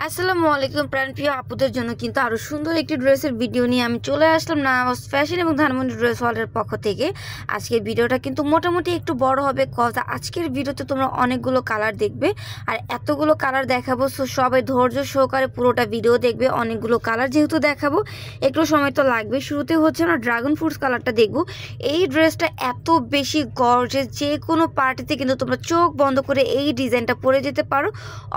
আসসালামু আলাইকুম প্রাণপ্রিয় আপুদের জন্য কিন্তু আরও সুন্দর একটি ড্রেসের ভিডিও নিয়ে আমি চলে আসলাম নামাজ ফ্যাশন এবং ধানমন্ডি ড্রেস হলের পক্ষ থেকে। আজকের ভিডিওটা কিন্তু মোটামুটি একটু বড় হবে, কথা আজকের ভিডিওতে তোমরা অনেকগুলো কালার দেখবে আর এতগুলো কালার দেখাবো, সো সবাই ধৈর্য সহকারে পুরোটা ভিডিও দেখবে। অনেকগুলো কালার যেহেতু দেখাবো একটু সময় তো লাগবে। শুরুতে হচ্ছে আমরা ড্রাগন ফ্রুটস কালারটা দেখবো। এই ড্রেসটা এত বেশি গর্জিয়াস, যে কোনো পার্টিতে কিন্তু তোমরা চোখ বন্ধ করে এই ডিজাইনটা পরে যেতে পারো,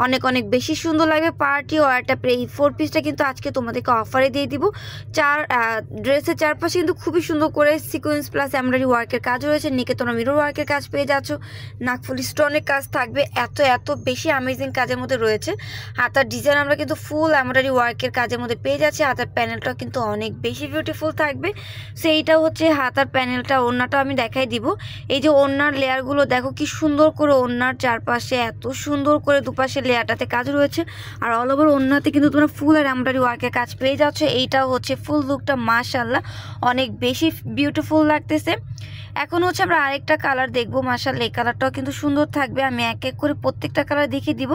অনেক অনেক বেশি সুন্দর লাগবে। পার্টি ওয়ারটা এই 4 পিসটা কিন্তু আজকে তোমাদেরকে অফারে দিয়ে দিব। ড্রেসের চারপাশে কিন্তু খুবই সুন্দর করে সিকোয়েন্স প্লাস এমব্রয়ডারি ওয়ার্কের কাজ রয়েছে। নিকে তোমরা মিরর ওয়ার্কের কাজ পেয়ে যাচ্ছ, নাকফুলি স্টোনের কাজ থাকবে, এত বেশি অ্যামেজিং কাজের মধ্যে রয়েছে। হাতার ডিজাইন আমরা কিন্তু ফুল এমব্রয়ডারি ওয়ার্কের কাজের মধ্যে পেয়ে যাচ্ছি। হাতার প্যানেলটাও কিন্তু অনেক বেশি বিউটিফুল থাকবে। সেইটাও হচ্ছে হাতার প্যানেলটা। ওড়নাটা আমি দেখাই দিব। এই যে ওড়নার লেয়ারগুলো দেখো কি সুন্দর করে, ওড়নার চারপাশে এত সুন্দর করে দুপাশে লেয়ারটাতে কাজ রয়েছে। আর অল ওভার ওড়নাতে কিন্তু তোমরা ফুল আর এমব্রয়ডারি ওয়ার্কের কাজ পেয়ে যাচ্ছ। এইটাও হচ্ছে ফুল লুকটা মাশাআল্লাহ অনেক বেশি বিউটিফুল লাগতেছে। এখন হচ্ছে আমরা আরেকটা কালার দেখবো। মাশাআল্লাহ এই কালারটাও কিন্তু সুন্দর থাকবে। আমি এক এক করে প্রত্যেকটা কালার দেখিয়ে দিব।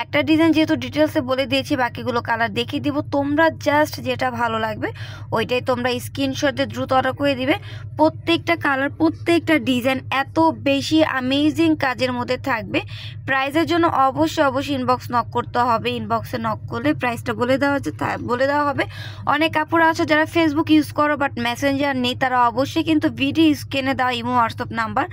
একটা ডিজাইন যেহেতু ডিটেলসে বলে দিয়েছি, বাকিগুলো কালার দেখিয়ে দিব। তোমরা জাস্ট যেটা ভালো লাগবে ওইটাই তোমরা স্ক্রিনশট দিয়ে দ্রুত অর্ডার করে দিবে। প্রত্যেকটা কালার, প্রত্যেকটা ডিজাইন এত বেশি অ্যামেজিং কাজের মধ্যে থাকবে। প্রাইসের জন্য অবশ্যই ইনবক্স নক করতে হবে। ইনবক্সে নক করলে প্রাইসটা বলে দেওয়া হবে। অনেক কাপড় আছে যারা ফেসবুক ইউজ করো বাট মেসেঞ্জার নেই, তারা অবশ্যই কিন্তু ভিডিও স্ক্রিনে দেওয়া ইমো হোয়াটসঅ্যাপ নাম্বার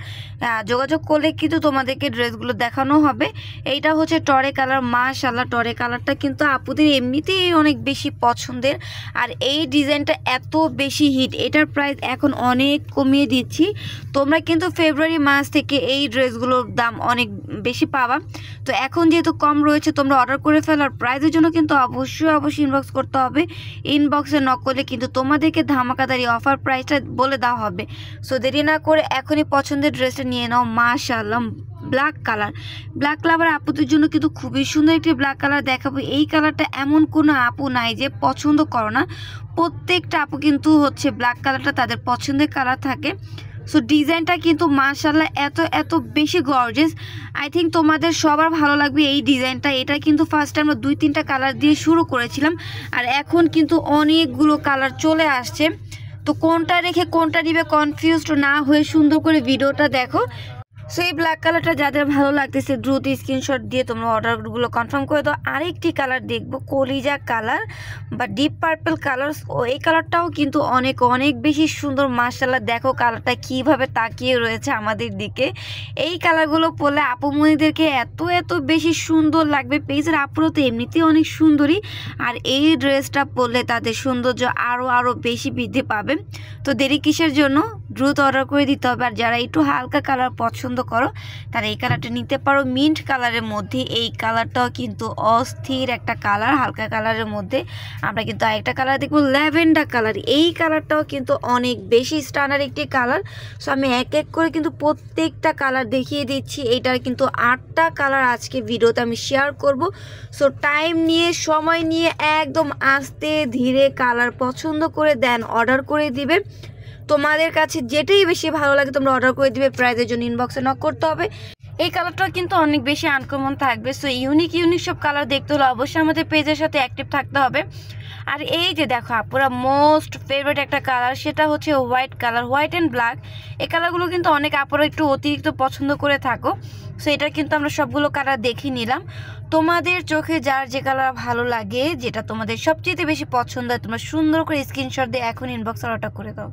যোগাযোগ করলে কিন্তু তোমাদেরকে ড্রেসগুলো দেখানো হবে। এইটা হচ্ছে টরে কালার। মাশাআল্লাহ টরে কালারটা কিন্তু আপুদের এমনিতেই অনেক বেশি পছন্দের। আর এই ডিজাইনটা এত বেশি হিট, এটার প্রাইস এখন অনেক কমিয়ে দিচ্ছি। তোমরা কিন্তু ফেব্রুয়ারি মাস থেকে এই ড্রেসগুলোর দাম অনেক বেশি পাবা। তো এখন যেহেতু কম রয়েছে, তোমরা অর্ডার করে ফেলার প্রাইসের জন্য কিন্তু অবশ্যই ইনবক্স করতে হবে। ইনবক্সে নক করলে কিন্তু তোমাদেরকে ধামাকাদারি অফার প্রাইসটা বলে দেওয়া হবে। সো দেরি না করে এখনই পছন্দের ড্রেসটা নিয়ে নাও। মাশাআল্লাহ ব্ল্যাক কালার আপুদের জন্য কিন্তু খুবই সুন্দর একটি ব্ল্যাক কালার দেখাবো। এই কালারটা এমন কোনো আপু নাই যে পছন্দ করো না, প্রত্যেকটা আপু কিন্তু হচ্ছে ব্ল্যাক কালারটা তাদের পছন্দের কালার থাকে। সো ডিজাইনটা কিন্তু মাশাআল্লাহ এত বেশি গর্জিয়াস। আই থিঙ্ক তোমাদের সবার ভালো লাগবে এই ডিজাইনটা। এটা কিন্তু ফার্স্ট আমরা 2-3টা কালার দিয়ে শুরু করেছিলাম, আর এখন কিন্তু অনেকগুলো কালার চলে আসছে। তো কোনটা রেখে কোনটা দিবে কনফিউজড না হয়ে সুন্দর করে ভিডিওটা দেখো। সো এই ব্ল্যাক কালারটা যাদের ভালো লাগতেছে দ্রুত স্ক্রিনশট দিয়ে তোমরা অর্ডারগুলো কনফার্ম করে দাও। আরেকটি কালার দেখবো কলিজা কালার বা ডিপ পার্পল কালার। ও এই কালারটাও কিন্তু অনেক বেশি সুন্দর। মাশাআল্লাহ দেখো কালারটা কিভাবে তাকিয়ে রয়েছে আমাদের দিকে। এই কালারগুলো পরলে আপুমণিদেরকে এত বেশি সুন্দর লাগবে। পেজের আপুরও তো এমনিতেই অনেক সুন্দরী, আর এই ড্রেসটা পরলে তাদের সৌন্দর্য আরও বেশি বৃদ্ধি পাবে। তো দেরি কিসের জন্য, দ্রুত অর্ডার করে দিতে হবে। আর যারা একটু হালকা কালার পছন্দ করো তারা এই কালারটা নিতে পারো। মিন্ট কালারের মধ্যে এই কালারটাও কিন্তু অস্থির একটা কালার। হালকা কালারের মধ্যে আমরা কিন্তু আরেকটা কালার দেখবো ল্যাভেন্ডার কালার। এই কালারটাও কিন্তু অনেক বেশি স্ট্যান্ডার্ড একটি কালার। সো আমি এক এক করে কিন্তু প্রত্যেকটা কালার দেখিয়ে দিচ্ছি। এইটার কিন্তু 8টা কালার আজকে ভিডিওতে আমি শেয়ার করব। সো টাইম নিয়ে, সময় নিয়ে একদম আস্তে ধীরে কালার পছন্দ করে দেন অর্ডার করে দিবে। তোমাদের কাছে যেটাই বেশি ভালো লাগে তোমরা অর্ডার করে দিবে। প্রাইজের জন্য ইনবক্সে নক করতে হবে। এই কালারটাও কিন্তু অনেক বেশি আনকমন থাকবে। সো ইউনিক সব কালার দেখতে হলে অবশ্যই আমাদের পেজের সাথে অ্যাক্টিভ থাকতে হবে। আর এই যে দেখো আপুরা মোস্ট ফেভারিট একটা কালার, সেটা হচ্ছে white colour, white and black. এই কালারগুলো কিন্তু অনেক আপুরা একটু অতিরিক্ত পছন্দ করে থাকো। সো এটা কিন্তু আমরা সবগুলো কালার দেখিয়ে নিলাম। তোমাদের চোখে যার যে কালার ভালো লাগে, যেটা তোমাদের সবচেয়ে বেশি পছন্দ হয়, তোমরা সুন্দর করে স্ক্রিনশট দিয়ে এখন ইনবক্সে অর্ডার করে দাও।